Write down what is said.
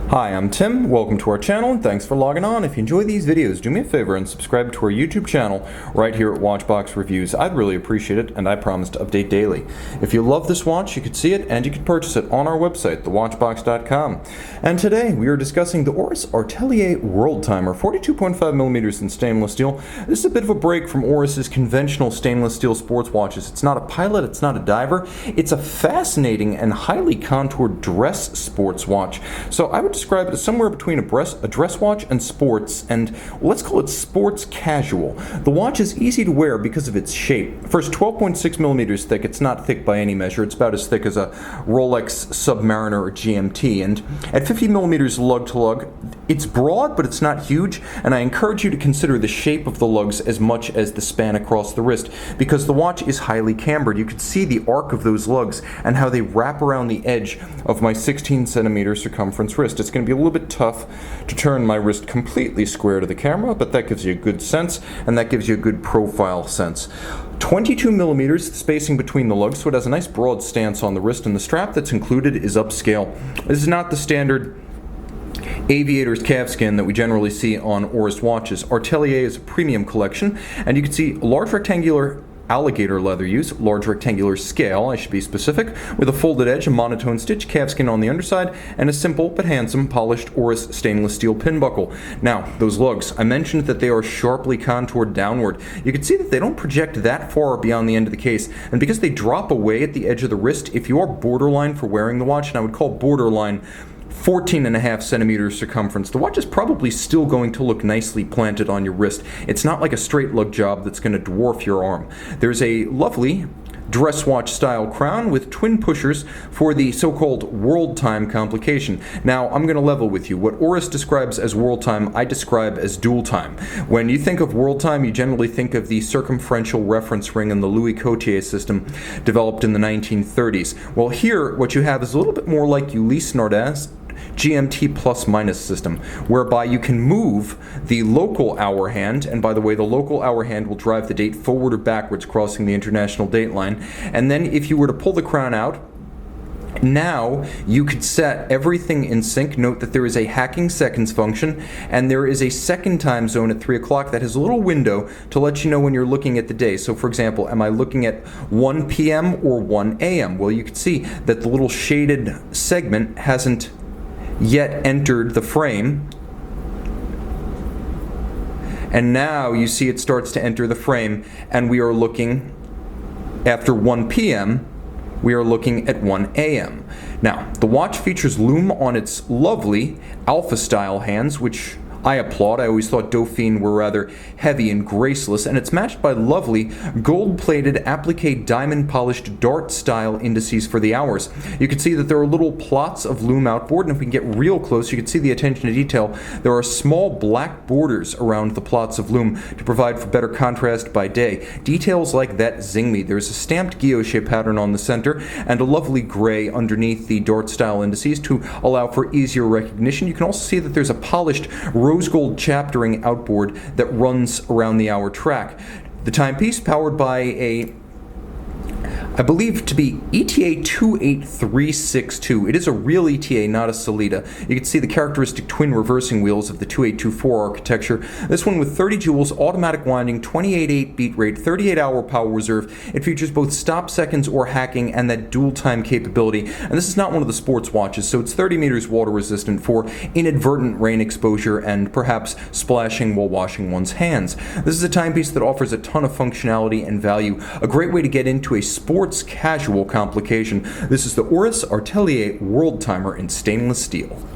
Hi, I'm Tim. Welcome to our channel and thanks for logging on. If you enjoy these videos, do me a favor and subscribe to our YouTube channel right here at Watchbox Reviews. I'd really appreciate it, and I promise to update daily. If you love this watch, you could see it and you could purchase it on our website, thewatchbox.com. And today we are discussing the Oris Artelier Worldtimer, 42.5mm in stainless steel. This is a bit of a break from Oris's conventional stainless steel sports watches. It's not a pilot, it's not a diver. It's a fascinating and highly contoured dress sports watch. So I would describe it as somewhere between a dress watch and sports, and let's call it sports casual. The watch is easy to wear because of its shape. First, 12.6mm thick. It's not thick by any measure. It's about as thick as a Rolex Submariner or GMT, and at 50mm lug-to-lug, it's broad, but it's not huge, and I encourage you to consider the shape of the lugs as much as the span across the wrist, because the watch is highly cambered. You can see the arc of those lugs and how they wrap around the edge of my 16cm circumference wrist. It's going to be a little bit tough to turn my wrist completely square to the camera, but that gives you a good sense, and that gives you a good profile sense. 22mm spacing between the lugs, so it has a nice broad stance on the wrist, and the strap that's included is upscale. This is not the standard aviator's calfskin that we generally see on Oris watches. Artelier is a premium collection, and you can see large rectangular alligator leather use, large rectangular scale, I should be specific, with a folded edge, a monotone stitch, calfskin on the underside, and a simple but handsome polished Oris stainless steel pin buckle. Now, those lugs, I mentioned that they are sharply contoured downward. You can see that they don't project that far beyond the end of the case, and because they drop away at the edge of the wrist, if you are borderline for wearing the watch, and I would call borderline 14.5cm circumference, the watch is probably still going to look nicely planted on your wrist. It's not like a straight lug job that's going to dwarf your arm. There's a lovely dress watch style crown with twin pushers for the so-called world time complication. Now, I'm going to level with you. What Oris describes as world time, I describe as dual time. When you think of world time, you generally think of the circumferential reference ring in the Louis Cotier system developed in the 1930s. Well, here, what you have is a little bit more like Ulysse Nardin's GMT plus-minus system, whereby you can move the local hour hand, and by the way, the local hour hand will drive the date forward or backwards crossing the international date line, and then if you were to pull the crown out, now you could set everything in sync. Note that there is a hacking seconds function, and there is a second time zone at 3 o'clock that has a little window to let you know when you're looking at the day. So for example, am I looking at 1 p.m. or 1 a.m.? Well, you can see that the little shaded segment hasn't yet entered the frame, and now you see it starts to enter the frame, and we are looking after 1 p.m. we are looking at 1 a.m. Now, the watch features lume on its lovely alpha style hands, which I applaud. I always thought Dauphine were rather heavy and graceless, and it's matched by lovely gold-plated applique diamond-polished dart-style indices for the hours. You can see that there are little plots of lume outboard, and if we can get real close, you can see the attention to detail. There are small black borders around the plots of lume to provide for better contrast by day. Details like that zing me. There's a stamped guilloche pattern on the center, and a lovely gray underneath the dart-style indices to allow for easier recognition. You can also see that there's a polished rose gold chaptering outboard that runs around the hour track. The timepiece, powered by a, I believe to be ETA 28362. It is a real ETA, not a Solita. You can see the characteristic twin reversing wheels of the 2824 architecture. This one with 30 joules, automatic winding, 28.8 beat rate, 38-hour power reserve. It features both stop seconds or hacking and that dual time capability. And this is not one of the sports watches, so it's 30 meters water resistant for inadvertent rain exposure and perhaps splashing while washing one's hands. This is a timepiece that offers a ton of functionality and value, a great way to get into a sports casual complication. This is the Oris Artelier Worldtimer in stainless steel.